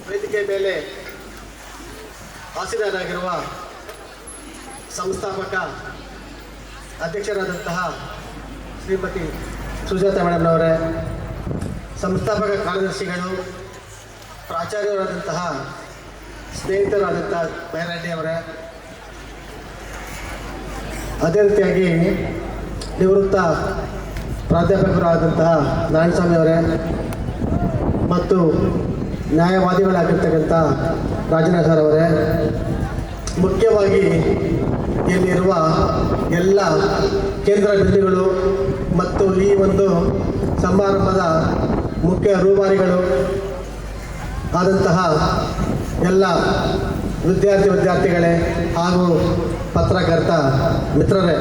ವೇದಿಕೆ ಮೇಲೆ ಆಸೀನರಾಗಿರುವ ಸಂಸ್ಥಾಪಕ ಅಧ್ಯಕ್ಷರಾದಂತಹ ಶ್ರೀಮತಿ ಸುಜಾತ ಮೇಡಮ್ನವರೇ, ಸಂಸ್ಥಾಪಕ ಕಾರ್ಯದರ್ಶಿಗಳು, ಪ್ರಾಚಾರ್ಯರಾದಂತಹ ಸ್ನೇಹಿತರಾದಂತಹ ಬೈರಾಡಿ ಅವರೇ, ಅದೇ ರೀತಿಯಾಗಿ ನಿವೃತ್ತ ಪ್ರಾಧ್ಯಾಪಕರಾದಂತಹ ನಾರಾಯಣಸ್ವಾಮಿ ಅವರೇ ಮತ್ತು ನ್ಯಾಯವಾದಿಗಳಾಗಿರ್ತಕ್ಕಂಥ ರಾಜನಾಥ್ ಸರ್ ಅವರೇ, ಮುಖ್ಯವಾಗಿ ಇಲ್ಲಿರುವ ಎಲ್ಲ ಕೇಂದ್ರ ಬಿಂದುಗಳು ಮತ್ತು ಈ ಒಂದು ಸಮಾರಂಭದ ಮುಖ್ಯ ರೂವಾರಿಗಳು ಆದಂತಹ ಎಲ್ಲ ವಿದ್ಯಾರ್ಥಿಗಳೇ ಹಾಗೂ ಪತ್ರಕರ್ತ ಮಿತ್ರರೇ,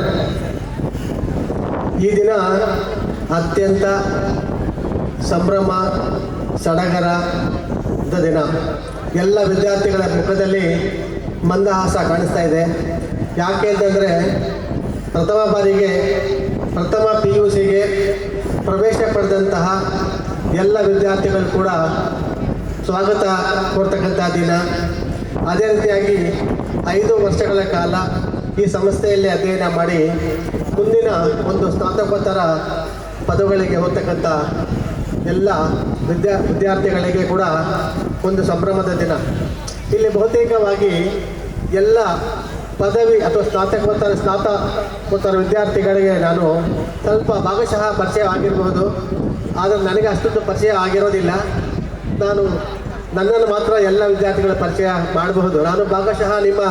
ಈ ದಿನ ಅತ್ಯಂತ ಸಂಭ್ರಮ ಸಡಗರದ ದಿನ. ಎಲ್ಲ ವಿದ್ಯಾರ್ಥಿಗಳ ಮುಖದಲ್ಲಿ ಮಂದಹಾಸ ಕಾಣಿಸ್ತಾ ಇದೆ. ಯಾಕೆ ಅಂತಂದರೆ ಪ್ರಥಮ ಬಾರಿಗೆ ಪ್ರಥಮ PUCಗೆ ಪ್ರವೇಶ ಪಡೆದಂತಹ ಎಲ್ಲ ವಿದ್ಯಾರ್ಥಿಗಳು ಕೂಡ ಸ್ವಾಗತ ಕೊಡ್ತಕ್ಕಂಥ ದಿನ. ಅದೇ ರೀತಿಯಾಗಿ 5 ವರ್ಷಗಳ ಕಾಲ ಈ ಸಂಸ್ಥೆಯಲ್ಲಿ ಅಧ್ಯಯನ ಮಾಡಿ ಮುಂದಿನ ಒಂದು ಸ್ನಾತಕೋತ್ತರ ಪದವಿಗಳಿಗೆ ಹೋಗ್ತಕ್ಕಂಥ ಎಲ್ಲ ವಿದ್ಯಾರ್ಥಿಗಳಿಗೆ ಕೂಡ ಒಂದು ಸಂಭ್ರಮದ ದಿನ. ಇಲ್ಲಿ ಬಹುತೇಕವಾಗಿ ಎಲ್ಲ ಪದವಿ ಅಥವಾ ಸ್ನಾತಕೋತ್ತರ ವಿದ್ಯಾರ್ಥಿಗಳಿಗೆ ನಾನು ಸ್ವಲ್ಪ ಭಾಗಶಃ ಪರಿಚಯ ಆಗಿರ್ಬೋದು, ಆದರೆ ನನಗೆ ಅಷ್ಟೊಂದು ಪರಿಚಯ ಆಗಿರೋದಿಲ್ಲ. ನನ್ನನ್ನು ಮಾತ್ರ ಎಲ್ಲ ವಿದ್ಯಾರ್ಥಿಗಳ ಪರಿಚಯ ಮಾಡಬಹುದು. ನಾನು ಭಾಗಶಃ ನಿಮ್ಮ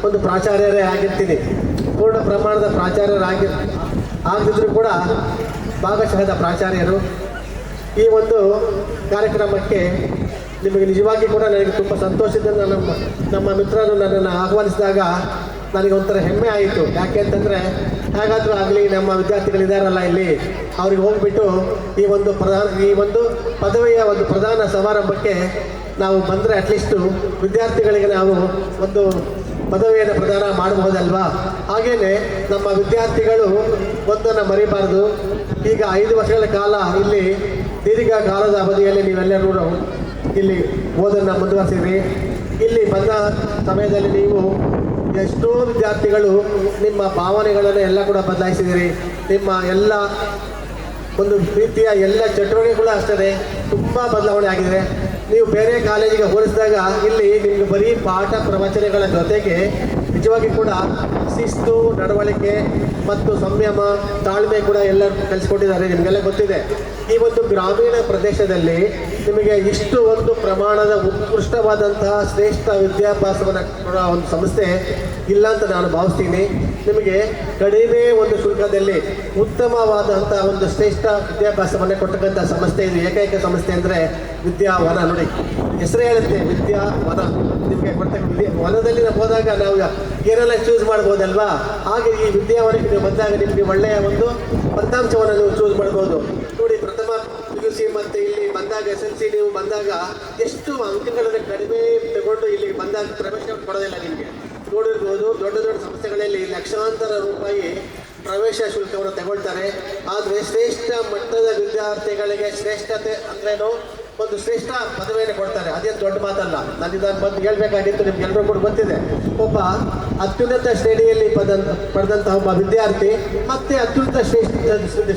ಒಂದು ಪ್ರಾಚಾರ್ಯರೇ ಆಗಿರ್ತೀನಿ. ಪೂರ್ಣ ಪ್ರಮಾಣದ ಆಗದಿದ್ದರೂ ಕೂಡ ಭಾಗಶಃದ ಪ್ರಾಚಾರ್ಯರು. ಈ ಒಂದು ಕಾರ್ಯಕ್ರಮಕ್ಕೆ ನಿಮಗೆ ನಿಜವಾಗಿ ಕೂಡ ನನಗೆ ತುಂಬ ಸಂತೋಷದಿಂದ ನಮ್ಮ ಮಿತ್ರರು ನನ್ನನ್ನು ಆಹ್ವಾನಿಸಿದಾಗ ನನಗೆ ಒಂಥರ ಹೆಮ್ಮೆ ಆಯಿತು. ಯಾಕೆ ಅಂತಂದರೆ ಹೇಗಾದರೂ ಆಗಲಿ ನಮ್ಮ ವಿದ್ಯಾರ್ಥಿಗಳಿದ್ದಾರಲ್ಲ ಇಲ್ಲಿ, ಅವ್ರಿಗೆ ಹೋಗಿಬಿಟ್ಟು ಈ ಒಂದು ಪದವಿಯ ಒಂದು ಪ್ರಧಾನ ಸಮಾರಂಭಕ್ಕೆ ನಾವು ಬಂದರೆ ಅಟ್ಲೀಸ್ಟು ವಿದ್ಯಾರ್ಥಿಗಳಿಗೆ ನಾವು ಒಂದು ಪದವಿಯನ್ನು ಪ್ರದಾನ ಮಾಡಬಹುದಲ್ವಾ. ಹಾಗೆಯೇ ನಮ್ಮ ವಿದ್ಯಾರ್ಥಿಗಳು ಒಂದನ್ನು ಮರಿಬಾರ್ದು. ಈಗ 5 ವರ್ಷಗಳ ಕಾಲ ಇಲ್ಲಿ ದೀರ್ಘಕಾಲದ ಅವಧಿಯಲ್ಲಿ ನೀವೆಲ್ಲರೂ ಇಲ್ಲಿ ಓದನ್ನು ಮುಂದುವರಿಸಿದ್ರಿ. ಇಲ್ಲಿ ಬಂದ ಸಮಯದಲ್ಲಿ ನೀವು ಎಷ್ಟೋ ವಿದ್ಯಾರ್ಥಿಗಳು ನಿಮ್ಮ ಭಾವನೆಗಳನ್ನು ಎಲ್ಲ ಕೂಡ ಬದಲಾಯಿಸಿದಿರಿ. ನಿಮ್ಮ ಎಲ್ಲ ಒಂದು ರೀತಿಯ ಎಲ್ಲ ಚಟುವಟಿಕೆಗಳು ಅಷ್ಟೇ ತುಂಬ ಬದಲಾವಣೆ ಆಗಿದೆ. ನೀವು ಬೇರೆ ಕಾಲೇಜಿಗೆ ಹೋಲಿಸಿದಾಗ ಇಲ್ಲಿ ನಿಮಗೆ ಬರೀ ಪಾಠ ಪ್ರವಚನಗಳ ಜೊತೆಗೆ ನಿಜವಾಗಿ ಕೂಡ ಶಿಸ್ತು, ನಡವಳಿಕೆ ಮತ್ತು ಸಂಯಮ, ತಾಳ್ಮೆ ಕೂಡ ಎಲ್ಲರೂ ಕಲಿಸ್ಕೊಟ್ಟಿದ್ದಾರೆ. ನಿಮಗೆಲ್ಲ ಗೊತ್ತಿದೆ. ಈ ಒಂದು ಗ್ರಾಮೀಣ ಪ್ರದೇಶದಲ್ಲಿ ನಿಮಗೆ ಇಷ್ಟು ಒಂದು ಪ್ರಮಾಣದ ಉತ್ಕೃಷ್ಟವಾದಂತಹ ಶ್ರೇಷ್ಠ ವಿದ್ಯಾಭ್ಯಾಸವನ್ನು ಕೊಡುವ ಒಂದು ಸಂಸ್ಥೆ ಇಲ್ಲ ಅಂತ ನಾನು ಭಾವಿಸ್ತೀನಿ. ನಿಮಗೆ ಕಡಿಮೆ ಒಂದು ಶುಲ್ಕದಲ್ಲಿ ಉತ್ತಮವಾದಂತಹ ಒಂದು ಶ್ರೇಷ್ಠ ವಿದ್ಯಾಭ್ಯಾಸವನ್ನು ಕೊಟ್ಟಕ್ಕಂಥ ಸಂಸ್ಥೆ ಇದು. ಏಕೈಕ ಸಂಸ್ಥೆ ಅಂದರೆ ವಿದ್ಯಾವನ. ನೋಡಿ, ಹೆಸರೇ ಹೇಳುತ್ತೆ, ವಿದ್ಯಾವನ. ನಿಮಗೆ ಕೊಡ್ತಕ್ಕ ವನದಲ್ಲಿ ನಾವು ಹೋದಾಗ ನಾವು ಏನೆಲ್ಲ ಚೂಸ್ ಮಾಡ್ಬೋದಲ್ವಾ, ಹಾಗೆ ಈ ವಿದ್ಯಾವನಕ್ಕೆ ನೀವು ಬಂದಾಗ ನಿಮಗೆ ಒಳ್ಳೆಯ ಒಂದು ಫಲಿತಾಂಶವನ್ನು ನೀವು ಚೂಸ್ ಮಾಡ್ಬೋದು. ನೋಡಿ, ಪ್ರಥಮ PUC ಮತ್ತು ಇಲ್ಲಿ ಬಂದಾಗ SLC ನೀವು ಬಂದಾಗ ಎಷ್ಟು ಅಂಕಗಳನ್ನು ಕಡಿಮೆ ತಗೊಂಡು ಇಲ್ಲಿ ಬಂದಾಗ ಪ್ರವೇಶ ಕೊಡೋದಿಲ್ಲ. ನಿಮಗೆ ನೋಡಿರ್ಬೋದು, ದೊಡ್ಡ ದೊಡ್ಡ ಸಂಸ್ಥೆಗಳಲ್ಲಿ ಲಕ್ಷಾಂತರ ರೂಪಾಯಿ ಪ್ರವೇಶ ಶುಲ್ಕವನ್ನು ತಗೊಳ್ತಾರೆ. ಆದರೆ ಶ್ರೇಷ್ಠ ಮಟ್ಟದ ವಿದ್ಯಾರ್ಥಿಗಳಿಗೆ ಶ್ರೇಷ್ಠತೆ ಅಂದ್ರೇನು, ಒಂದು ಶ್ರೇಷ್ಠ ಪದವಿಯನ್ನು ಕೊಡ್ತಾರೆ. ಅದೇನು ದೊಡ್ಡ ಮಾತಲ್ಲ. ನಾನು ಇದನ್ನು ಬಂದು ಹೇಳಬೇಕಾಗಿತ್ತು, ನಿಮ್ಗೆಲ್ಲರೂ ಕೂಡ ಗೊತ್ತಿದೆ. ಒಬ್ಬ ಅತ್ಯುನ್ನತ ಶ್ರೇಣಿಯಲ್ಲಿ ಪಡೆದಂತಹ ಒಬ್ಬ ವಿದ್ಯಾರ್ಥಿ ಮತ್ತೆ ಅತ್ಯುನ್ನತ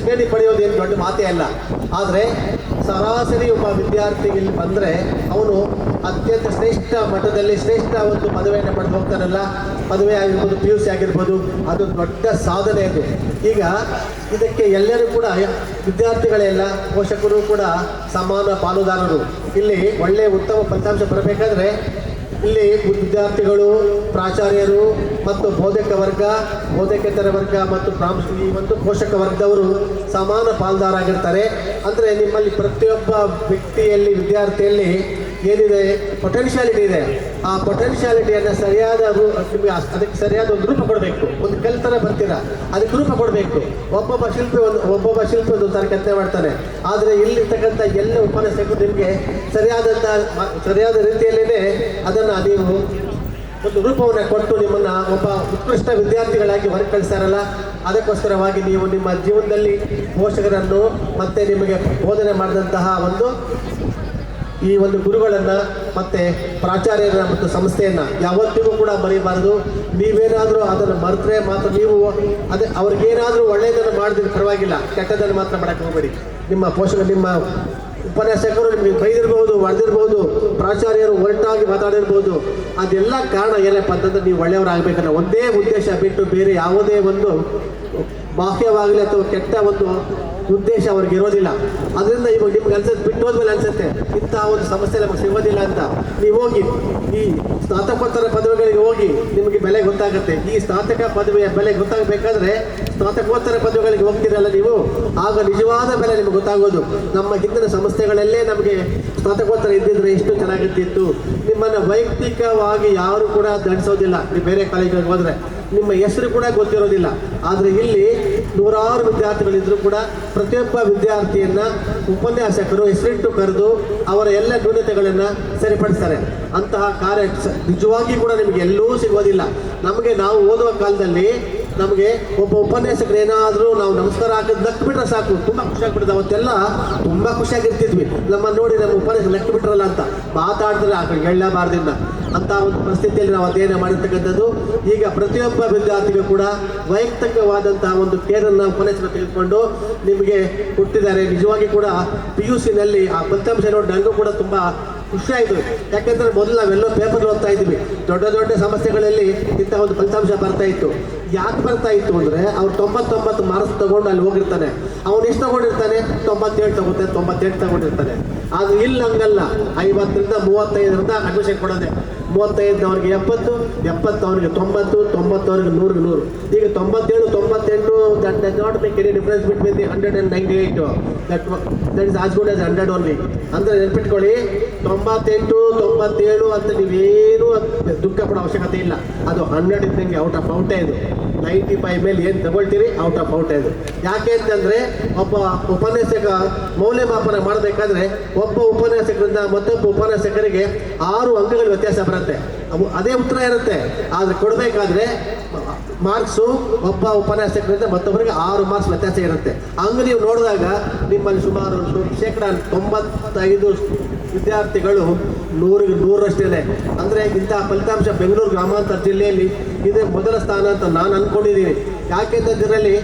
ಶ್ರೇಣಿ ಪಡೆಯೋದು ಏನು ದೊಡ್ಡ ಮಾತೇ ಅಲ್ಲ. ಆದರೆ ಸರಾಸರಿ ಒಬ್ಬ ವಿದ್ಯಾರ್ಥಿ ಇಲ್ಲಿ ಬಂದರೆ ಅವನು ಅತ್ಯಂತ ಶ್ರೇಷ್ಠ ಮಟ್ಟದಲ್ಲಿ ಶ್ರೇಷ್ಠ ಒಂದು ಪದವಿಯನ್ನು ಪಡೆದು ಹೋಗ್ತಾನಲ್ಲ, ಪದವಿ ಆಗಿರ್ಬೋದು, PUC ಆಗಿರ್ಬೋದು, ಅದು ದೊಡ್ಡ ಸಾಧನೆ ಅದು. ಈಗ ಇದಕ್ಕೆ ಎಲ್ಲರೂ ಕೂಡ ವಿದ್ಯಾರ್ಥಿಗಳೆಲ್ಲ, ಪೋಷಕರು ಕೂಡ ಸಮಾನ ಪಾಲುದಾರರು. ಇಲ್ಲಿ ಒಳ್ಳೆಯ ಉತ್ತಮ ಫಲಿತಾಂಶ ಬರಬೇಕಾದ್ರೆ ಇಲ್ಲಿ ವಿದ್ಯಾರ್ಥಿಗಳು, ಪ್ರಾಚಾರ್ಯರು ಮತ್ತು ಬೋಧಕೇತರ ವರ್ಗ ಮತ್ತು ಈ ಒಂದು ಪೋಷಕ ವರ್ಗದವರು ಸಮಾನ ಪಾಲುದಾರಾಗಿರ್ತಾರೆ. ಅಂದರೆ ನಿಮ್ಮಲ್ಲಿ ಪ್ರತಿಯೊಬ್ಬ ವ್ಯಕ್ತಿಯಲ್ಲಿ, ವಿದ್ಯಾರ್ಥಿಯಲ್ಲಿ ಏನಿದೆ ಪೊಟೆನ್ಷಿಯಾಲಿಟಿ ಇದೆ, ಆ ಪೊಟೆನ್ಷಿಯಾಲಿಟಿಯನ್ನು ಸರಿಯಾದ ನಿಮಗೆ ಅದಕ್ಕೆ ಸರಿಯಾದ ಒಂದು ರೂಪ ಕೊಡಬೇಕು. ಒಂದು ಕಲ್ತನ ಬರ್ತೀರಾ, ಅದಕ್ಕೆ ರೂಪ ಕೊಡಬೇಕು. ಒಬ್ಬೊಬ್ಬ ಶಿಲ್ಪಿ ಒಂದು ಥರ ಕೆತ್ತನೆ ಮಾಡ್ತಾನೆ. ಆದರೆ ಇಲ್ಲಿರ್ತಕ್ಕಂಥ ಎಲ್ಲ ಉಪನ್ಯಾಸಕರು ನಿಮಗೆ ಸರಿಯಾದ ರೀತಿಯಲ್ಲೇ ಅದನ್ನು ನೀವು ಒಂದು ರೂಪವನ್ನು ಕೊಟ್ಟು ನಿಮ್ಮನ್ನು ಒಬ್ಬ ಉತ್ಕೃಷ್ಟ ವಿದ್ಯಾರ್ಥಿಗಳಾಗಿ ಹೊರಗೆ ಕಳಿಸ್ತಾರಲ್ಲ, ಅದಕ್ಕೋಸ್ಕರವಾಗಿ ನೀವು ನಿಮ್ಮ ಜೀವನದಲ್ಲಿ ಪೋಷಕರನ್ನು ಮತ್ತು ನಿಮಗೆ ಬೋಧನೆ ಮಾಡಿದಂತಹ ಒಂದು ಈ ಒಂದು ಗುರುಗಳನ್ನು ಮತ್ತು ಪ್ರಾಚಾರ್ಯರನ್ನ ಮತ್ತು ಸಂಸ್ಥೆಯನ್ನು ಯಾವತ್ತಿಗೂ ಕೂಡ ಮರಿಬಾರದು. ನೀವೇನಾದರೂ ಅದನ್ನು ಮರೆತರೆ ಮಾತ್ರ ನೀವು ಅದೇ ಅವ್ರಿಗೇನಾದರೂ ಒಳ್ಳೆಯದನ್ನು ಮಾಡಿದ್ರೆ ಪರವಾಗಿಲ್ಲ, ಕೆಟ್ಟದನ್ನು ಮಾತ್ರ ಮಾಡೋಕ್ಕೆ ಹೋಗಬೇಡಿ. ನಿಮ್ಮ ಪೋಷಕರು, ನಿಮ್ಮ ಉಪನ್ಯಾಸಕರು ನಿಮಗೆ ಬೈದಿರ್ಬೋದು, ಹೊಡೆದಿರ್ಬೋದು, ಪ್ರಾಚಾರ್ಯರು ಒರಟಾಗಿ ಮಾತಾಡಿರ್ಬೋದು. ಅದೆಲ್ಲ ಕಾರಣ ಏನಪ್ಪ ಅಂತಂದ್ರೆ ನೀವು ಒಳ್ಳೆಯವರಾಗಬೇಕನ್ನೋ ಒಂದೇ ಉದ್ದೇಶ ಬಿಟ್ಟು ಬೇರೆ ಯಾವುದೇ ಒಂದು ಬಾಹ್ಯವಾಗಲಿ ಅಥವಾ ಕೆಟ್ಟ ಒಂದು ಉದ್ದೇಶ ಅವ್ರಿಗೆ ಇರೋದಿಲ್ಲ. ಅದರಿಂದ ಇವಾಗ ನಿಮ್ಗೆ ಅನ್ಸುತ್ತೆ, ಬಿಟ್ಟು ಹೋದ್ಮೇಲೆ ಅನ್ಸುತ್ತೆ ಇಂತಹ ಒಂದು ಸಮಸ್ಯೆ ನಮಗೆ ಸಿಗೋದಿಲ್ಲ ಅಂತ. ನೀವು ಹೋಗಿ ಈ ಸ್ನಾತಕೋತ್ತರ ಪದವಿಗಳಿಗೆ ಹೋಗಿ ನಿಮಗೆ ಬೆಲೆ ಗೊತ್ತಾಗುತ್ತೆ. ಈ ಸ್ನಾತಕ ಪದವಿಯ ಬೆಲೆ ಗೊತ್ತಾಗಬೇಕಾದ್ರೆ ಸ್ನಾತಕೋತ್ತರ ಪದವಿಗಳಿಗೆ ಹೋಗ್ತೀರಲ್ಲ ನೀವು, ಆಗ ನಿಜವಾದ ಬೆಲೆ ನಿಮಗೆ ಗೊತ್ತಾಗೋದು. ನಮ್ಮ ಹಿಂದಿನ ಸಂಸ್ಥೆಗಳಲ್ಲೇ ನಮಗೆ ಸ್ನಾತಕೋತ್ತರ ಇದ್ದಿದ್ರೆ ಎಷ್ಟು ಚೆನ್ನಾಗಿರ್ತಿತ್ತು. ನಿಮ್ಮನ್ನು ವೈಯಕ್ತಿಕವಾಗಿ ಯಾರು ಕೂಡ ದಂಡಿಸೋದಿಲ್ಲ. ನೀವು ಬೇರೆ ಕಾಲೇಜಿಗೆ ಹೋದರೆ ನಿಮ್ಮ ಹೆಸರು ಕೂಡ ಗೊತ್ತಿರೋದಿಲ್ಲ. ಆದರೆ ಇಲ್ಲಿ ನೂರಾರು ವಿದ್ಯಾರ್ಥಿಗಳಿದ್ದರೂ ಕೂಡ ಪ್ರತಿಯೊಬ್ಬ ವಿದ್ಯಾರ್ಥಿಯನ್ನು ಉಪನ್ಯಾಸಕರು ಹೆಸರಿಟ್ಟು ಕರೆದು ಅವರ ಎಲ್ಲ ನ್ಯೂನತೆಗಳನ್ನು ಸರಿಪಡಿಸ್ತಾರೆ. ಅಂತಹ ಕಾರ್ಯ ನಿಜವಾಗಿ ಕೂಡ ನಿಮಗೆ ಎಲ್ಲೂ ಸಿಗೋದಿಲ್ಲ. ನಮಗೆ ನಾವು ಓದುವ ಕಾಲದಲ್ಲಿ ನಮಗೆ ಒಬ್ಬ ಉಪನ್ಯಾಸಕರು ಏನಾದರೂ ನಾವು ನಮಸ್ಕಾರ ಹಾಕಿದ್ ನಕ್ಕು ಬಿಟ್ರೆ ಸಾಕು, ತುಂಬ ಖುಷಿಯಾಗ್ಬಿಟ್ಟಿದೆ. ಅವತ್ತೆಲ್ಲ ತುಂಬ ಖುಷಿಯಾಗಿರ್ತಿದ್ವಿ. ನಮ್ಮ ನೋಡಿ ನಮ್ಮ ಉಪನ್ಯಾಸ ನಕ್ಕು ಬಿಟ್ರಲ್ಲ ಅಂತ ಮಾತಾಡಿದ್ರೆ ಆ ಕಡೆ ಎಳ್ಳಬಾರ್ದಿಂದ ಅಂತ ಒಂದು ಪರಿಸ್ಥಿತಿಯಲ್ಲಿ ನಾವು ಅಧ್ಯಯನ ಮಾಡಿರ್ತಕ್ಕಂಥದ್ದು. ಈಗ ಪ್ರತಿಯೊಬ್ಬ ವಿದ್ಯಾರ್ಥಿಗೂ ಕೂಡ ವೈಯಕ್ತಿಕವಾದಂತಹ ಒಂದು ಕೇರನ್ನು ಉಪನ್ಯಾಸಕರು ತೆಗೆದುಕೊಂಡು ನಿಮಗೆ ಕೊಟ್ಟಿದ್ದಾರೆ. ನಿಜವಾಗಿ ಕೂಡ PUCನಲ್ಲಿ ಆ ಫಲಿತಾಂಶ ನೋಡಿ ನನಗೂ ಕೂಡ ತುಂಬ ಖುಷಿಯಾಯಿತು. ಯಾಕೆಂದರೆ ಮೊದಲು ನಾವೆಲ್ಲೋ ಪೇಪರ್ ಓದ್ತಾ ಇದ್ವಿ, ದೊಡ್ಡ ದೊಡ್ಡ ಸಮಸ್ಯೆಗಳಲ್ಲಿ ಇಂಥ ಒಂದು ಫಲಿತಾಂಶ ಬರ್ತಾ ಇತ್ತು. ಯಾಕೆ ಬರ್ತಾ ಇತ್ತು ಅಂದರೆ ಅವ್ರು 99 ಮಾರ್ಕ್ಸ್ ತೊಗೊಂಡು ಅಲ್ಲಿ ಹೋಗಿರ್ತಾನೆ. ಅವನು ಎಷ್ಟು ತೊಗೊಂಡಿರ್ತಾನೆ? 97 ತೊಗೊಂಡಿರ್ತಾನೆ. ಅದು ಇಲ್ಲಿ ಹಂಗಲ್ಲ, 50ರಿಂದ 35ರಿಂದ ಅಡ್ಮಿಷನ್ ಕೊಡೋದೆ. 35 70, 70 ಅವನಿಗೆ 90, 90 ಅವನಿಗೆ 100. ಈಗ 97, 98 that does not make any difference between the 198. That is as good as 100 only. ಅಂದರೆ ನೆನ್ಪಿಟ್ಕೊಳ್ಳಿ, 98, 97 ಅಂತ ನೀವೇನು ದುಃಖ ಪಡೋ ಅವಶ್ಯಕತೆ ಇಲ್ಲ. ಅದು 100 ಇದ್ದಂಗೆ ಔಟ್ ಆಫ್ ಔಟೇ ಇದು. 95 ಮೇಲೆ ಏನು ತಗೊಳ್ತೀರಿ ಔಟ್ ಆಫ್ ಔಟ್ ಇದು. ಯಾಕೆ ಅಂತಂದರೆ ಒಬ್ಬ ಉಪನ್ಯಾಸಕ ಮೌಲ್ಯಮಾಪನ ಮಾಡಬೇಕಾದ್ರೆ ಒಬ್ಬ ಉಪನ್ಯಾಸಕರಿಂದ ಮತ್ತೊಬ್ಬ ಉಪನ್ಯಾಸಕರಿಗೆ 6 ಅಂಕಗಳ ವ್ಯತ್ಯಾಸ ಬರುತ್ತೆ. ಅದೇ ಉತ್ತರ ಇರುತ್ತೆ. ಆದರೆ ಕೊಡಬೇಕಾದ್ರೆ ಮಾರ್ಕ್ಸು ಒಬ್ಬ ಉಪನ್ಯಾಸಕರಿಂದ ಮತ್ತೊಬ್ಬರಿಗೆ 6 ಮಾರ್ಕ್ಸ್ ವ್ಯತ್ಯಾಸ ಇರುತ್ತೆ. ಹಂಗೆ ನೀವು ನೋಡಿದಾಗ ನಿಮ್ಮಲ್ಲಿ ಸುಮಾರು 95% ವಿದ್ಯಾರ್ಥಿಗಳು 100ಗೆ 100ರಷ್ಟೇ. ಅಂದರೆ ಇಂತಹ ಫಲಿತಾಂಶ ಬೆಂಗಳೂರು ಗ್ರಾಮಾಂತರ ಜಿಲ್ಲೆಯಲ್ಲಿ ಇದೇ ಮೊದಲ ಸ್ಥಾನ ಅಂತ ನಾನು ಅಂದ್ಕೊಂಡಿದ್ದೀನಿ. ಯಾಕೆಂದರೆ ಇದರಲ್ಲಿ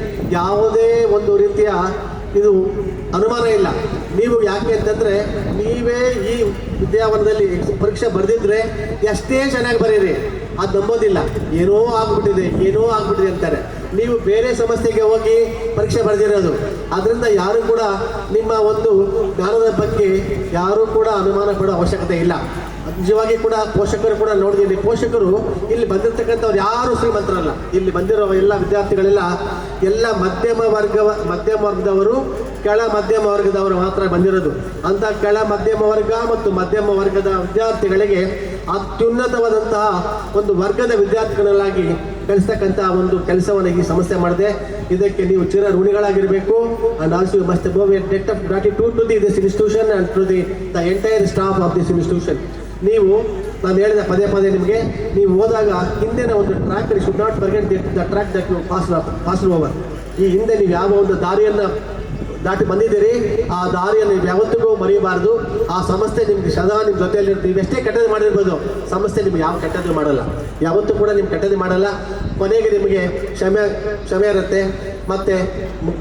ಯಾವುದೇ ಒಂದು ರೀತಿಯ ಇದು ಅನುಮಾನ ಇಲ್ಲ. ನೀವು ಯಾಕೆ ಅಂತಂದರೆ ನೀವೇ ಈ ವಿದ್ಯಾವನದಲ್ಲಿ ಪರೀಕ್ಷೆ ಬರೆದಿದ್ರೆ ಎಷ್ಟೇ ಚೆನ್ನಾಗಿ ಬರೀರಿ, ಅದು ನಂಬೋದಿಲ್ಲ. ಏನೋ ಆಗ್ಬಿಟ್ಟಿದೆ ಅಂತಾರೆ. ನೀವು ಬೇರೆ ಸಮಸ್ಯೆಗೆ ಹೋಗಿ ಪರೀಕ್ಷೆ ಬರೆದಿರೋದು. ಅದರಿಂದ ಯಾರು ಕೂಡ ನಿಮ್ಮ ಒಂದು ಜ್ಞಾನದ ಬಗ್ಗೆ ಯಾರೂ ಕೂಡ ಅನುಮಾನ ಪಡೋ ಅವಶ್ಯಕತೆ ಇಲ್ಲ. ನಿಜವಾಗಿ ಕೂಡ ಪೋಷಕರು ಕೂಡ ನೋಡಿದ್ದೀನಿ. ಪೋಷಕರು ಇಲ್ಲಿ ಬಂದಿರತಕ್ಕಂಥವ್ರು ಯಾರೂ ಶ್ರೀಮಂತರಲ್ಲ. ಇಲ್ಲಿ ಬಂದಿರೋ ಎಲ್ಲ ವಿದ್ಯಾರ್ಥಿಗಳೆಲ್ಲ ಎಲ್ಲ ಮಧ್ಯಮ ವರ್ಗದವರು, ಕೆಳ ಮಧ್ಯಮ ವರ್ಗದವರು ಮಾತ್ರ ಬಂದಿರೋದು. ಅಂಥ ಕೆಳ ಮಧ್ಯಮ ವರ್ಗ ಮತ್ತು ಮಧ್ಯಮ ವರ್ಗದ ವಿದ್ಯಾರ್ಥಿಗಳಿಗೆ ಅತ್ಯುನ್ನತವಾದಂತಹ ಒಂದು ವರ್ಗದ ವಿದ್ಯಾರ್ಥಿಗಳಾಗಿ ಕಲಿಸ್ತಕ್ಕಂಥ ಒಂದು ಕೆಲಸವನ್ನು ಈ ಸಂಸ್ಥೆ ಮಾಡಿದೆ. ಇದಕ್ಕೆ ನೀವು ಚಿರ ಋಣಿಗಳಾಗಿರಬೇಕು. And also you must go with debt of gratitude to this institution and to the entire staff of this institution. ನೀವು ನಾನು ಹೇಳಿದ ಪದೇ ನಿಮಗೆ ನೀವು ಹೋದಾಗ ಹಿಂದಿನ ಒಂದು track should not forget the track that you pass over. ಈ ಹಿಂದೆ ನೀವು ಯಾವ ಒಂದು ದಾರಿಯನ್ನು ದಾಟಿ ಬಂದಿದ್ದೀರಿ, ಆ ದಾರಿಯನ್ನು ನೀವು ಯಾವತ್ತಿಗೂ ಮರೆಯಬಾರ್ದು. ಆ ಸಂಸ್ಥೆ ನಿಮ್ಗೆ ಸದಾ ನಿಮ್ಮ ಜೊತೆಯಲ್ಲಿರುತ್ತೆ. ನೀವು ಎಷ್ಟೇ ಕೆಟ್ಟದ್ದು ಮಾಡಿರ್ಬೋದು, ಸಂಸ್ಥೆ ನಿಮ್ಗೆ ಯಾವ ಕೆಟ್ಟದ್ದು ಮಾಡಲ್ಲ, ಯಾವತ್ತೂ ಕೂಡ ನಿಮ್ಗೆ ಕೆಟ್ಟದ್ದು ಮಾಡಲ್ಲ. ಕೊನೆಗೆ ನಿಮಗೆ ಕ್ಷಮೆ ಇರುತ್ತೆ. ಮತ್ತು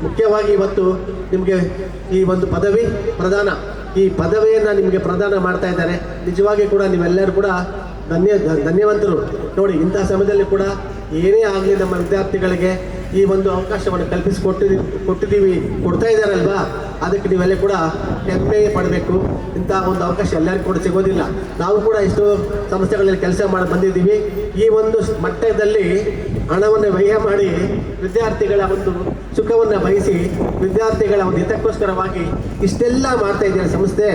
ಮುಖ್ಯವಾಗಿ ಇವತ್ತು ನಿಮಗೆ ಈ ಒಂದು ಪದವಿ ಪ್ರದಾನ, ಈ ಪದವಿಯನ್ನು ನಿಮಗೆ ಪ್ರದಾನ ಮಾಡ್ತಾ ಇದ್ದಾರೆ. ನಿಜವಾಗಿ ಕೂಡ ನೀವೆಲ್ಲರೂ ಕೂಡ ಧನ್ಯವಂತರು. ನೋಡಿ, ಇಂಥ ಸಮಯದಲ್ಲಿ ಕೂಡ ಏನೇ ಆಗಲಿ ನಮ್ಮ ವಿದ್ಯಾರ್ಥಿಗಳಿಗೆ ಈ ಒಂದು ಅವಕಾಶವನ್ನು ಕೊಡ್ತಾ ಇದ್ದಾರಲ್ವಾ, ಅದಕ್ಕೆ ನೀವೆಲ್ಲ ಕೂಡ ಹೆಮ್ಮೆ ಪಡಬೇಕು. ಇಂಥ ಒಂದು ಅವಕಾಶ ಎಲ್ಲರಿಗೂ ಕೂಡ ಸಿಗೋದಿಲ್ಲ. ನಾವು ಕೂಡ ಎಷ್ಟೋ ಸಂಸ್ಥೆಗಳಲ್ಲಿ ಕೆಲಸ ಮಾಡಿ ಬಂದಿದ್ದೀವಿ. ಈ ಒಂದು ಮಟ್ಟದಲ್ಲಿ ಹಣವನ್ನು ವ್ಯಯ ಮಾಡಿ ವಿದ್ಯಾರ್ಥಿಗಳ ಒಂದು ಸುಖವನ್ನು ಬಯಸಿ ವಿದ್ಯಾರ್ಥಿಗಳ ಒಂದು ಹಿತಕ್ಕೋಸ್ಕರವಾಗಿ ಇಷ್ಟೆಲ್ಲ ಮಾಡ್ತಾ ಇದ್ದೀರ ಸಂಸ್ಥೆ.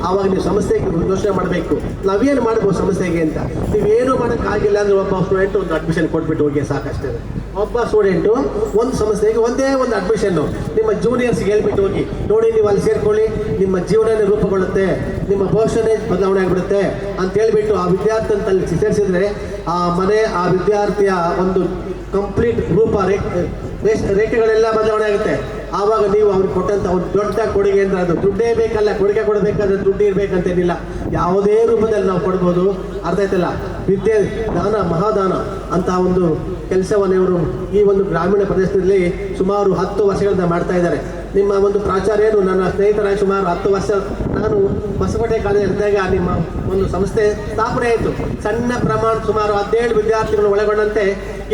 ಆವಾಗ ನೀವು ಸಂಸ್ಥೆಗೆ ಯೋಚನೆ ಮಾಡಬೇಕು, ನಾವೇನು ಮಾಡ್ಬೋದು ಸಂಸ್ಥೆಗೆ ಅಂತ. ನೀವೇನು ಮಾಡೋಕ್ಕಾಗಿಲ್ಲ ಅಂದರೆ ಒಬ್ಬ ಸ್ಟೂಡೆಂಟು ಒಂದು ಅಡ್ಮಿಷನ್ ಕೊಟ್ಬಿಟ್ಟು ಹೋಗಿ ಸಾಕಷ್ಟೇ. ಒಬ್ಬ ಸ್ಟೂಡೆಂಟು ಒಂದು ಸಂಸ್ಥೆಗೆ ಒಂದೇ ಒಂದು ಅಡ್ಮಿಷನ್ನು ನಿಮ್ಮ ಜೂನಿಯರ್ಸ್ಗೆ ಹೇಳ್ಬಿಟ್ಟು ಹೋಗಿ, ನೋಡಿ ನೀವು ಅಲ್ಲಿ ಸೇರ್ಕೊಳ್ಳಿ, ನಿಮ್ಮ ಜೀವನನೇ ರೂಪುಗೊಳ್ಳುತ್ತೆ, ನಿಮ್ಮ ಭವಿಷ್ಯನೇ ಬದಲಾವಣೆ ಆಗಿಬಿಡುತ್ತೆ ಅಂತ ಹೇಳ್ಬಿಟ್ಟು ಆ ವಿದ್ಯಾರ್ಥಿ ಅಂತ ಅಲ್ಲಿ ಸೇರಿಸಿದ್ರೆ ಆ ಮನೆ, ಆ ವಿದ್ಯಾರ್ಥಿಯ ಒಂದು ಕಂಪ್ಲೀಟ್ ರೂಪ ರೇಖೆಗಳೆಲ್ಲ ಬದಲಾವಣೆ ಆಗುತ್ತೆ. ಆವಾಗ ನೀವು ಅವ್ರಿಗೆ ಕೊಟ್ಟಂಥ ಒಂದು ದೊಡ್ಡ ಕೊಡುಗೆ ಅಂದರೆ ಅದು ದುಡ್ಡೇ ಬೇಕಲ್ಲ, ಕೊಡುಗೆ ಕೊಡಬೇಕಾದ್ರೆ ದುಡ್ಡು ಇರಬೇಕಂತೇನಿಲ್ಲ, ಯಾವುದೇ ರೂಪದಲ್ಲಿ ನಾವು ಕೊಡ್ಬೋದು. ಅರ್ಥ ಆಯ್ತಲ್ಲ, ವಿದ್ಯೆ ದಾನ ಮಹಾದಾನ ಅಂತ ಒಂದು ಕೆಲಸವನ್ನು ಇವರು ಈ ಒಂದು ಗ್ರಾಮೀಣ ಪ್ರದೇಶದಲ್ಲಿ ಸುಮಾರು 10 ವರ್ಷಗಳಿಂದ ಮಾಡ್ತಾ ಇದ್ದಾರೆ. ನಿಮ್ಮ ಒಂದು ಪ್ರಾಚಾರ್ಯರು ನನ್ನ ಸ್ನೇಹಿತರಾಗಿ ಸುಮಾರು 10 ವರ್ಷ ನಾನು ಹೊಸಕೋಟೆ ಕಾಲೇಜ್ ಇದ್ದಾಗ ನಿಮ್ಮ ಒಂದು ಸಂಸ್ಥೆ ಸ್ಥಾಪನೆ ಆಯಿತು. ಸಣ್ಣ ಪ್ರಮಾಣ ಸುಮಾರು 17 ವಿದ್ಯಾರ್ಥಿಗಳು ಒಳಗೊಂಡಂತೆ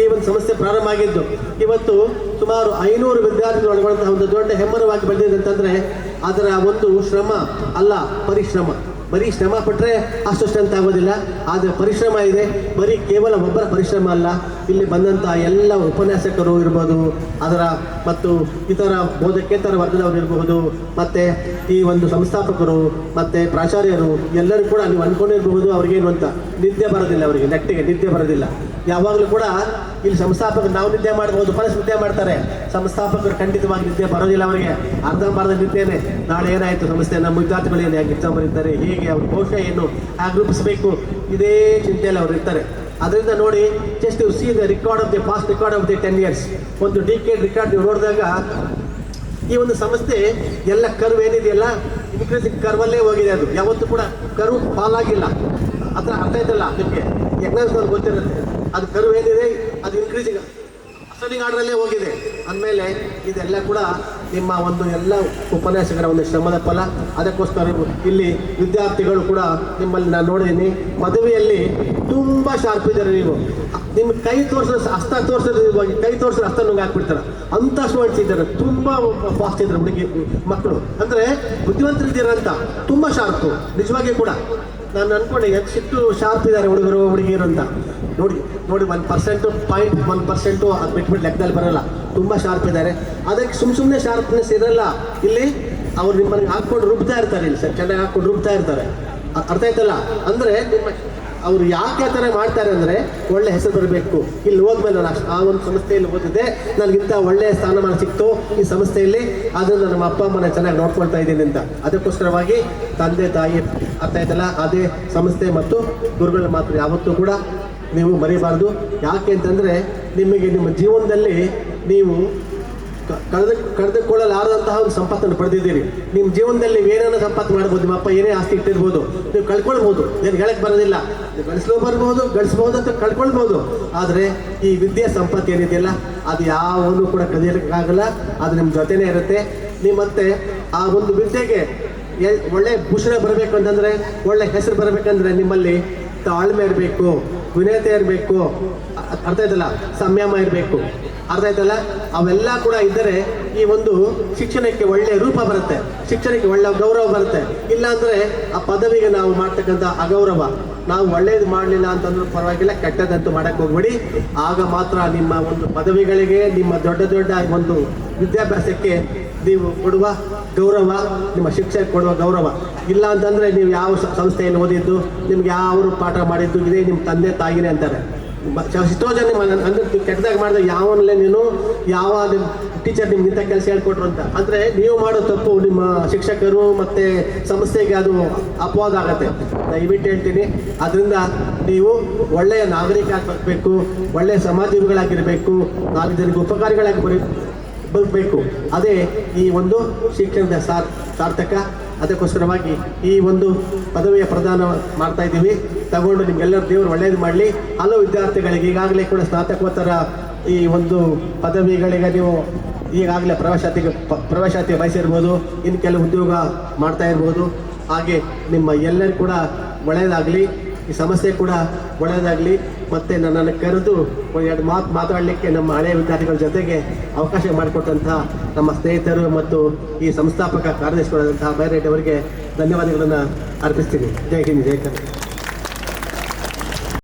ಈ ಒಂದು ಸಂಸ್ಥೆ ಪ್ರಾರಂಭ ಆಗಿದ್ದು ಇವತ್ತು ಸುಮಾರು 500 ವಿದ್ಯಾರ್ಥಿಗಳು ಒಳಗೊಂಡಂತಹ ಒಂದು ದೊಡ್ಡ ಹೆಮ್ಮರವಾಗಿ ಬೆಳೆದಿದೆ ಅಂತಂದರೆ ಅದರ ಒಂದು ಶ್ರಮ ಅಲ್ಲ, ಪರಿಶ್ರಮ. ಬರೀ ಶ್ರಮ ಪಟ್ಟರೆ ಅಷ್ಟು ಅಂತ ಆಗೋದಿಲ್ಲ, ಆದರೆ ಪರಿಶ್ರಮ ಇದೆ. ಬರೀ ಕೇವಲ ಒಬ್ಬರ ಪರಿಶ್ರಮ ಅಲ್ಲ, ಇಲ್ಲಿ ಬಂದಂಥ ಎಲ್ಲ ಉಪನ್ಯಾಸಕರು ಇರ್ಬೋದು, ಅದರ ಮತ್ತು ಇತರ ಬೋಧಕೇತರ ವರ್ಗದವರು ಇರಬಹುದು, ಮತ್ತು ಈ ಒಂದು ಸಂಸ್ಥಾಪಕರು ಮತ್ತು ಪ್ರಾಚಾರ್ಯರು ಎಲ್ಲರೂ ಕೂಡ ನೀವು ಅಂದ್ಕೊಂಡಿರಬಹುದು ಅವ್ರಿಗೇನು ಅಂತ ನಿದ್ದೆ ಬರೋದಿಲ್ಲ, ಅವರಿಗೆ ನೆಟ್ಟಿಗೆ ನಿದ್ದೆ ಬರೋದಿಲ್ಲ. ಯಾವಾಗಲೂ ಕೂಡ ಇಲ್ಲಿ ಸಂಸ್ಥಾಪಕರು ನಾವು ನಿದ್ದೆ ಮಾಡ್ಬೋದು, ಪರಸ್ ನಿದ್ದೆ ಮಾಡ್ತಾರೆ, ಸಂಸ್ಥಾಪಕರು ಖಂಡಿತವಾಗಿ ನಿದ್ದೆ ಬರೋದಿಲ್ಲ. ಅವರಿಗೆ ಅರ್ಧಂಬರ್ಧ ನಿದ್ದೆನೆ. ನಾಳೆ ಏನಾಯಿತು ಸಂಸ್ಥೆ, ನಮ್ಮ ವಿದ್ಯಾರ್ಥಿಗಳು ಏನು ಹೇಗೆ ಎಕ್ಸಾಮ್ ಬರೀತಾರೆ, ಹೇಗೆ ಅವ್ರ ಭವಿಷ್ಯ ಏನು ಹೇಗೆ ರೂಪಿಸಬೇಕು, ಇದೇ ಚಿಂತೆಯಲ್ಲಿ ಅವರು ಇರ್ತಾರೆ. ಅದರಿಂದ ನೋಡಿ, just U C the record of the past record of the 10 years, ಒಂದು ಡಿಕೇಡ್ ರೆಕಾರ್ಡ್ ನೀವು ನೋಡಿದಾಗ ಈ ಒಂದು ಸಂಸ್ಥೆ ಎಲ್ಲ ಕರ್ವ್ ಏನಿದೆಯಲ್ಲ ಇನ್ಕ್ರೀಸಿಂಗ್ ಕರ್ವಲ್ಲೇ ಹೋಗಿದೆ. ಅದು ಯಾವತ್ತೂ ಕೂಡ ಕರ್ವ್ ಫಾಲ್ ಆಗಿಲ್ಲ. ಅದರ ಅರ್ಥ ಆಯ್ತಲ್ಲ ನಿಮಗೆ, ಎಕ್ನಾಮಿಕ್ಸ್ ಗೊತ್ತಿರುತ್ತೆ. ಅದು ಕರ್ವ್ ಏನಿದೆ ಅದು ಇನ್ಕ್ರೀಸಿಂಗ್ ಅಸೆಂಡಿಂಗ್ ಆರ್ಡ್ರಲ್ಲೇ ಹೋಗಿದೆ. ಅಂದಮೇಲೆ ಇದೆಲ್ಲ ಕೂಡ ನಿಮ್ಮ ಒಂದು ಎಲ್ಲ ಉಪನ್ಯಾಸಕರ ಒಂದು ಶ್ರಮದ ಫಲ. ಅದಕ್ಕೋಸ್ಕರ ಇಲ್ಲಿ ವಿದ್ಯಾರ್ಥಿಗಳು ಕೂಡ ನಿಮ್ಮಲ್ಲಿ ನಾನು ನೋಡಿದ್ದೀನಿ, ಪದವಿಯಲ್ಲಿ ತುಂಬ ಶಾರ್ಪ್ ಇದ್ದಾರೆ. ನೀವು ನಿಮ್ಮ ಕೈ ತೋರಿಸಿದ ಹಸ್ತ ತೋರಿಸಿದ ಕೈ ತೋರಿಸಿದ ಹಸ್ತ ನುಂಗಿ ಹಾಕ್ಬಿಡ್ತಾರೆ, ಅಂಥ ಸ್ಟೂಡೆಂಟ್ಸ್ ಇದ್ದಾರೆ. ತುಂಬ ಫಾಸ್ಟ್ ಇದ್ದಾರೆ ಹುಡುಗಿ ಮಕ್ಕಳು, ಅಂದರೆ ಬುದ್ಧಿವಂತರಿದ್ದೀರಂತ, ತುಂಬ ಶಾರ್ಪು ನಿಜವಾಗಿ ಕೂಡ. ನಾನು ಅಂದ್ಕೊಂಡೆ ಎಷ್ಟು ಶಾರ್ಪ್ ಇದ್ದಾರೆ ಹುಡುಗರು ಹುಡುಗಿಯರು ಅಂತ. ನೋಡಿ 1%, 0.1% ಅದು ಬಿಟ್ಬಿಟ್ಟು ಲೆಕ್ಕದಲ್ಲಿ ಬರೋಲ್ಲ, ತುಂಬ ಶಾರ್ಪ್ ಇದ್ದಾರೆ. ಅದಕ್ಕೆ ಸುಮ್ಮನೆ ಶಾರ್ಪ್ನೆಸ್ ಇರಲ್ಲ. ಇಲ್ಲಿ ಅವ್ರು ನಿಮ್ಮನ್ನು ಹಾಕ್ಕೊಂಡು ರುಬ್ತಾ ಇರ್ತಾರೆ, ಇಲ್ಲಿ ಸರ್ ಚೆನ್ನಾಗಿ ಹಾಕ್ಕೊಂಡು ರುಬ್ತಾ ಇರ್ತಾರೆ. ಅರ್ಥ ಆಯ್ತಲ್ಲ, ಅಂದರೆ ನಿಮ್ಮ ಅವರು ಯಾಕೆ ಆ ಥರ ಮಾಡ್ತಾರೆ ಅಂದರೆ ಒಳ್ಳೆ ಹೆಸರು ಬರಬೇಕು. ಇಲ್ಲಿ ಹೋದ್ಮೇಲೆ ನಾನು ಆ ಒಂದು ಸಂಸ್ಥೆಯಲ್ಲಿ ಓದಿದ್ದೆ, ನನಗಿಂತ ಒಳ್ಳೆಯ ಸ್ಥಾನಮಾನ ಸಿಕ್ತು ಈ ಸಂಸ್ಥೆಯಲ್ಲಿ, ಅದನ್ನು ನಮ್ಮ ಅಪ್ಪ ಅಮ್ಮನ ಚೆನ್ನಾಗಿ ನೋಡ್ಕೊಳ್ತಾ ಇದ್ದೀನಿ ಅಂತ. ಅದಕ್ಕೋಸ್ಕರವಾಗಿ ತಂದೆ ತಾಯಿ, ಅರ್ಥ ಆಯ್ತಲ್ಲ, ಅದೇ ಸಂಸ್ಥೆ ಮತ್ತು ಗುರುಗಳ ಮಾತ್ರ ಯಾವತ್ತೂ ಕೂಡ ನೀವು ಮರಿಬಾರ್ದು. ಯಾಕೆ ಅಂತಂದರೆ ನಿಮಗೆ ನಿಮ್ಮ ಜೀವನದಲ್ಲಿ ನೀವು ಕಳೆದುಕೊಳ್ಳಲಾರದಂತಹ ಒಂದು ಸಂಪತ್ತನ್ನು ಪಡೆದಿದ್ದೀರಿ. ನಿಮ್ಮ ಜೀವನದಲ್ಲಿ ನೀವೇನೇನೋ ಸಂಪತ್ತು ಮಾಡ್ಬೋದು, ನಿಮ್ಮ ಅಪ್ಪ ಏನೇ ಆಸ್ತಿ ಇಟ್ಟಿರ್ಬೋದು, ನೀವು ಕಳ್ಕೊಳ್ಬೋದು, ಏನು ಹೇಳಕ್ಕೆ ಬರೋದಿಲ್ಲ. ನೀವು ಗಳಿಸ್ಬೋದು ಅಂತ ಕಳ್ಕೊಳ್ಬೋದು. ಆದರೆ ಈ ವಿದ್ಯೆ ಸಂಪತ್ತು ಏನಿದೆಯಲ್ಲ ಅದು ಯಾವನು ಕೂಡ ಕದಿಯೋಕ್ಕಾಗಲ್ಲ, ಅದು ನಿಮ್ಮ ಜೊತೆನೇ ಇರುತ್ತೆ. ನೀವು ಮತ್ತೆ ಆ ಒಂದು ವಿದ್ಯೆಗೆ ಒಳ್ಳೆ ಭೂಷಣ ಬರಬೇಕು ಅಂತಂದರೆ, ಒಳ್ಳೆ ಹೆಸರು ಬರಬೇಕಂದ್ರೆ ನಿಮ್ಮಲ್ಲಿ ತಾಳ್ಮೆ ಇರಬೇಕು, ವಿನಯತೆ ಇರಬೇಕು, ಅರ್ಥ ಆಯ್ತಲ್ಲ, ಸಂಯಮ ಇರಬೇಕು, ಅರ್ಥ ಆಯ್ತಲ್ಲ. ಅವೆಲ್ಲ ಕೂಡ ಇದ್ದರೆ ಈ ಒಂದು ಶಿಕ್ಷಣಕ್ಕೆ ಒಳ್ಳೆಯ ರೂಪ ಬರುತ್ತೆ, ಶಿಕ್ಷಣಕ್ಕೆ ಒಳ್ಳೆಯ ಗೌರವ ಬರುತ್ತೆ. ಇಲ್ಲಾಂದರೆ ಆ ಪದವಿಗೆ ನಾವು ಮಾಡ್ತಕ್ಕಂಥ ಅಗೌರವ, ನಾವು ಒಳ್ಳೇದು ಮಾಡಲಿಲ್ಲ ಅಂತಂದ್ರೂ ಪರವಾಗಿಲ್ಲ, ಕೆಟ್ಟದಂತೂ ಮಾಡೋಕ್ಕೆ ಹೋಗ್ಬೇಡಿ. ಆಗ ಮಾತ್ರ ನಿಮ್ಮ ಒಂದು ಪದವಿಗಳಿಗೆ, ನಿಮ್ಮ ದೊಡ್ಡ ಒಂದು ವಿದ್ಯಾಭ್ಯಾಸಕ್ಕೆ ನೀವು ಕೊಡುವ ಗೌರವ, ನಿಮ್ಮ ಶಿಕ್ಷಕ ಕೊಡುವ ಗೌರವ. ಇಲ್ಲ ಅಂತಂದರೆ ನೀವು ಯಾವ ಸಂಸ್ಥೆಯಲ್ಲಿ ಓದಿದ್ದು, ನಿಮ್ಗೆ ಯಾವ ಪಾಠ ಮಾಡಿದ್ದು, ಇದೇ ನಿಮ್ಮ ತಂದೆ ತಾಯಿನೇ ಅಂತಾರೆ. ಎಷ್ಟೋ ಜನ ಅಂದರೆ ಕೆಟ್ಟದಾಗ ಮಾಡಿದಾಗ ಯಾವನಲ್ಲೇ ನೀನು ಯಾವ ಟೀಚರ್ ನಿಮ್ಗೆ ಇಂಥ ಕೆಲಸ ಹೇಳ್ಕೊಟ್ರು ಅಂತ. ಅಂದರೆ ನೀವು ಮಾಡೋ ತಪ್ಪು ನಿಮ್ಮ ಶಿಕ್ಷಕರು ಮತ್ತು ಸಂಸ್ಥೆಗೆ ಅದು ಅಪವಾದ ಆಗುತ್ತೆ. ದಯವಿಟ್ಟು ಹೇಳ್ತೀನಿ, ಅದರಿಂದ ನೀವು ಒಳ್ಳೆಯ ನಾಗರಿಕ ಆಗಬೇಕು, ಒಳ್ಳೆಯ ಸಮಾಜಗಳಾಗಿರಬೇಕು, 4 ಜನಕ್ಕೆ ಉಪಕಾರಿಗಳಾಗಿ ಬದುಕಬೇಕು. ಅದೇ ಈ ಒಂದು ಶಿಕ್ಷಣದ ಸಾರ್ಥಕ. ಅದಕ್ಕೋಸ್ಕರವಾಗಿ ಈ ಒಂದು ಪದವಿಯ ಪ್ರದಾನ ಮಾಡ್ತಾ ಇದ್ದೀವಿ. ತಗೊಂಡು ನಿಮ್ಗೆಲ್ಲರೂ ದೇವರು ಒಳ್ಳೇದು ಮಾಡಲಿ. ಹಲವು ವಿದ್ಯಾರ್ಥಿಗಳಿಗೆ ಈಗಾಗಲೇ ಕೂಡ ಸ್ನಾತಕೋತ್ತರ ಈ ಒಂದು ಪದವಿಗಳಿಗೆ ನೀವು ಈಗಾಗಲೇ ಪ್ರವೇಶಾತಿ ಬಯಸಿರ್ಬೋದು, ಇನ್ನು ಕೆಲವು ಉದ್ಯೋಗ ಮಾಡ್ತಾ ಇರ್ಬೋದು. ಹಾಗೆ ನಿಮ್ಮ ಎಲ್ಲರೂ ಕೂಡ ಒಳ್ಳೆಯದಾಗಲಿ, ಈ ಸಮಸ್ಯೆ ಕೂಡ ಒಳ್ಳೆಯದಾಗಲಿ. ಮತ್ತು ನನ್ನನ್ನು ಕರೆದು ಒಂದೆರಡು ಮಾತಾಡಲಿಕ್ಕೆ ನಮ್ಮ ಹಳೆಯ ವಿದ್ಯಾರ್ಥಿಗಳ ಜೊತೆಗೆ ಅವಕಾಶ ಮಾಡಿಕೊಟ್ಟಂತಹ ನಮ್ಮ ಸ್ನೇಹಿತರು ಮತ್ತು ಈ ಸಂಸ್ಥಾಪಕ ಕಾರ್ಯದರ್ಶಿಗಳಾದಂತಹ ಬೈರೇಟ್ ಅವರಿಗೆ ಧನ್ಯವಾದಗಳನ್ನು ಅರ್ಪಿಸ್ತೀನಿ. ಜೈ ಹಿಂದ್, ಜೈ ಕನ್ನಡ.